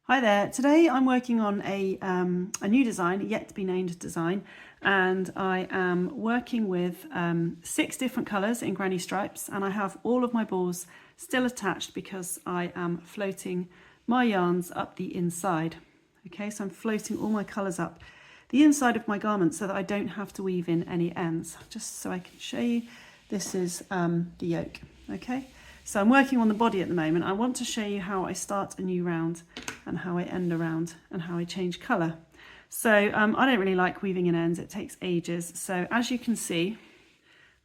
Hi there. Today I'm working on a new design, a yet to be named design, and I am working with 6 different colours in granny stripes, and I have all of my balls still attached because I am floating my yarns up the inside. Okay, so I'm floating all my colours up the inside of my garment so that I don't have to weave in any ends. Just so I can show you, this is the yoke. Okay, so I'm working on the body at the moment. I want to show you how I start a new round and how I end a round and how I change colour. So I don't really like weaving in ends, it takes ages. So as you can see,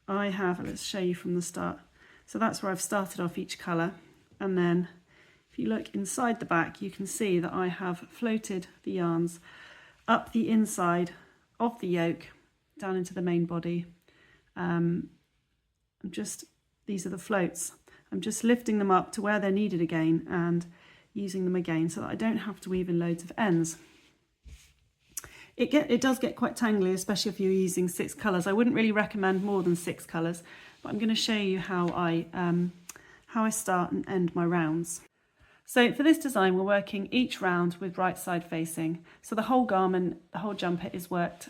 I have, let's show you from the start. So that's where I've started off each colour, and then if you look inside the back, you can see that I have floated the yarns up the inside of the yoke down into the main body. These are the floats. I'm just lifting them up to where they're needed again and using them again so that I don't have to weave in loads of ends. It does get quite tangly, especially if you're using 6 colours. I wouldn't really recommend more than 6 colours, but I'm going to show you how I start and end my rounds. So for this design, we're working each round with right side facing. So the whole garment, the whole jumper is worked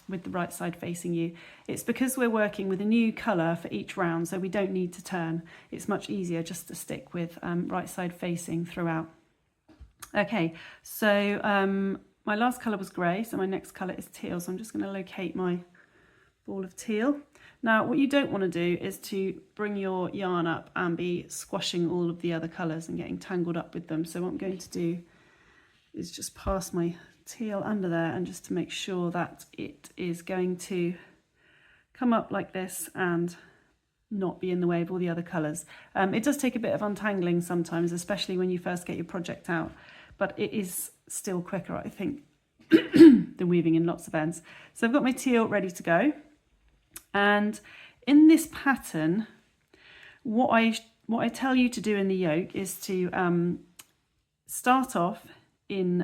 with the right side facing you. It's because we're working with a new colour for each round, so we don't need to turn. It's much easier just to stick with right side facing throughout. Okay, so my last colour was grey, so my next colour is teal. So I'm just going to locate my ball of teal. Now, what you don't want to do is to bring your yarn up and be squashing all of the other colours and getting tangled up with them. So what I'm going to do is just pass my teal under there, and just to make sure that it is going to come up like this and not be in the way of all the other colours. It does take a bit of untangling sometimes, especially when you first get your project out, but it is still quicker, I think, than weaving in lots of ends. So I've got my teal ready to go. And in this pattern, what I tell you to do in the yoke is to start off in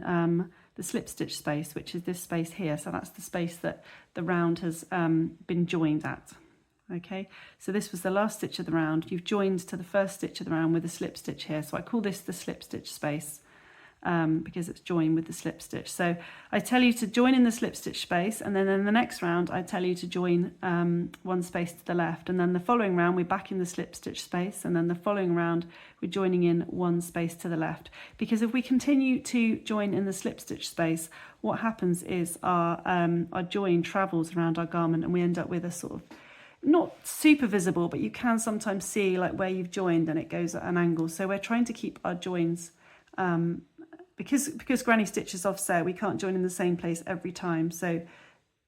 the slip stitch space, which is this space here. So that's the space that the round has been joined at. Okay, so this was the last stitch of the round. You've joined to the first stitch of the round with a slip stitch here. So I call this the slip stitch space. Because it's joined with the slip stitch. So I tell you to join in the slip stitch space, and then in the next round I tell you to join one space to the left, and then the following round we're back in the slip stitch space, and then the following round we're joining in one space to the left. Because if we continue to join in the slip stitch space, what happens is our join travels around our garment, and we end up with a sort of not super visible, but you can sometimes see like where you've joined and it goes at an angle. So we're trying to keep our joins because granny stitch is offset, we can't join in the same place every time. So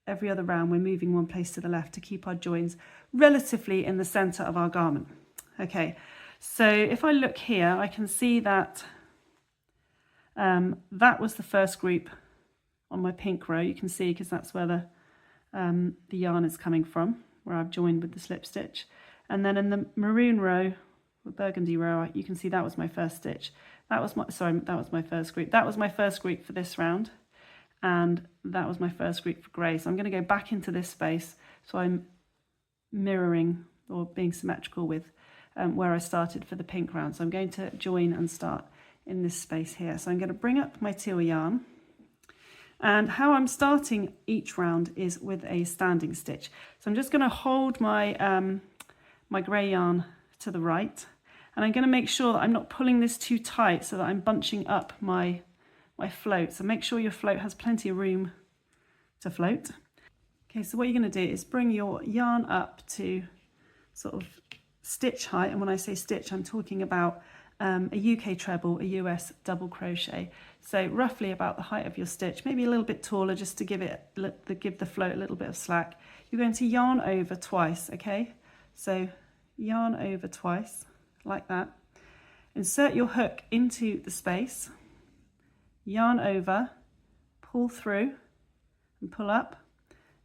every other round we're moving one place to the left to keep our joins relatively in the centre of our garment. Okay, so if I look here, I can see that that was the first group on my pink row. You can see because that's where the yarn is coming from, where I've joined with the slip stitch. And then in the maroon row, or burgundy row, you can see that was my first stitch. That was my first group. That was my first group for this round, and that was my first group for grey. So I'm going to go back into this space, so I'm mirroring or being symmetrical with where I started for the pink round. So I'm going to join and start in this space here. So I'm going to bring up my teal yarn, and how I'm starting each round is with a standing stitch. So I'm just going to hold my my grey yarn to the right, and I'm going to make sure that I'm not pulling this too tight so that I'm bunching up my float. So make sure your float has plenty of room to float. Okay, so what you're going to do is bring your yarn up to sort of stitch height, and when I say stitch, I'm talking about a UK treble, a US double crochet. So roughly about the height of your stitch, maybe a little bit taller, just to give the float a little bit of slack. You're going to yarn over twice, okay? So yarn over twice, like that. Insert your hook into the space, yarn over, pull through and pull up,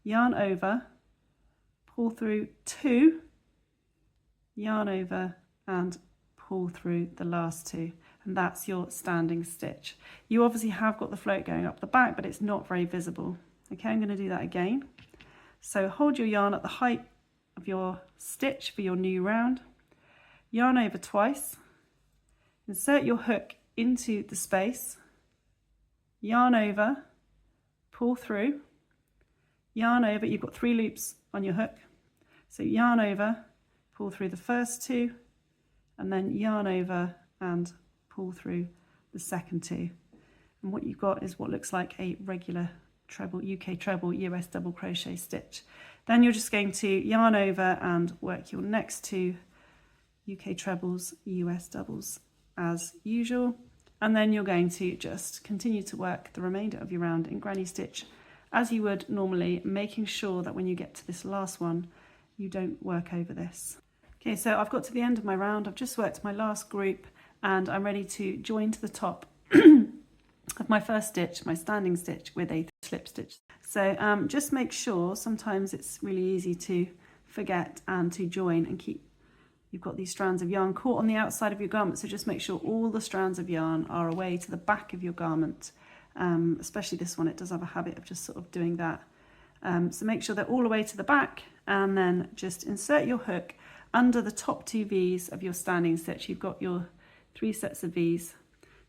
yarn over, pull through 2, yarn over and pull through the last 2, and that's your standing stitch. You obviously have got the float going up the back, but it's not very visible. Okay, I'm going to do that again. So hold your yarn at the height of your stitch for your new round, yarn over twice, insert your hook into the space, yarn over, pull through, yarn over. You've got 3 loops on your hook, so yarn over, pull through the first 2, and then yarn over and pull through the second 2. And what you've got is what looks like a regular treble, UK treble, US double crochet stitch. Then you're just going to yarn over and work your next 2 UK trebles, US doubles as usual. And then you're going to just continue to work the remainder of your round in granny stitch as you would normally, making sure that when you get to this last one, you don't work over this. Okay, so I've got to the end of my round. I've just worked my last group and I'm ready to join to the top of my first stitch, my standing stitch, with a slip stitch. So just make sure, sometimes it's really easy to forget and to join and keep, you've got these strands of yarn caught on the outside of your garment, so just make sure all the strands of yarn are away to the back of your garment. Especially this one, it does have a habit of just sort of doing that. So make sure they're all the way to the back, and then just insert your hook under the top 2 V's of your standing stitch. You've got your 3 sets of V's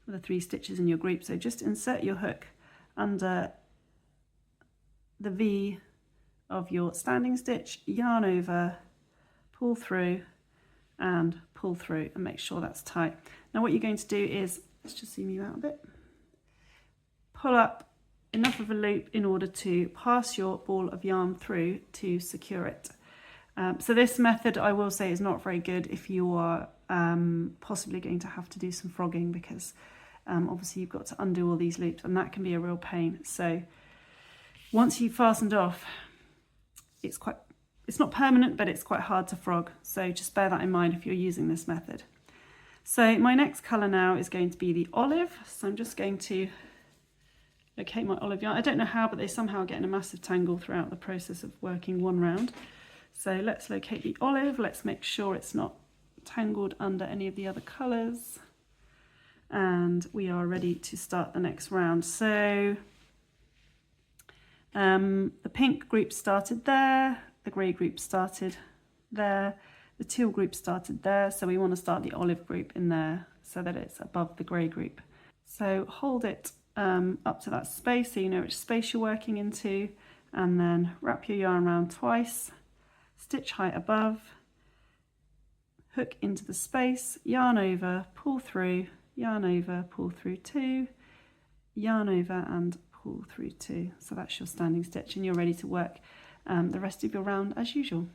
with the 3 stitches in your group, so just insert your hook under the V of your standing stitch, yarn over, pull through and pull through, and make sure that's tight. Now what you're going to do is, let's just zoom you out a bit, pull up enough of a loop in order to pass your ball of yarn through to secure it. So this method, I will say, is not very good if you are possibly going to have to do some frogging, because obviously you've got to undo all these loops and that can be a real pain. So once you've fastened off, it's not permanent, but it's quite hard to frog. So just bear that in mind if you're using this method. So my next colour now is going to be the olive. So I'm just going to locate my olive yarn. I don't know how, but they somehow get in a massive tangle throughout the process of working one round. So let's locate the olive. Let's make sure it's not tangled under any of the other colours. And we are ready to start the next round. So the pink group started there, the grey group started there, the teal group started there, so we want to start the olive group in there so that it's above the grey group. So hold it up to that space so you know which space you're working into, and then wrap your yarn around twice, stitch height above, hook into the space, yarn over, pull through, yarn over, pull through 2, yarn over and pull through 2. So that's your standing stitch, and you're ready to work the rest of your round as usual.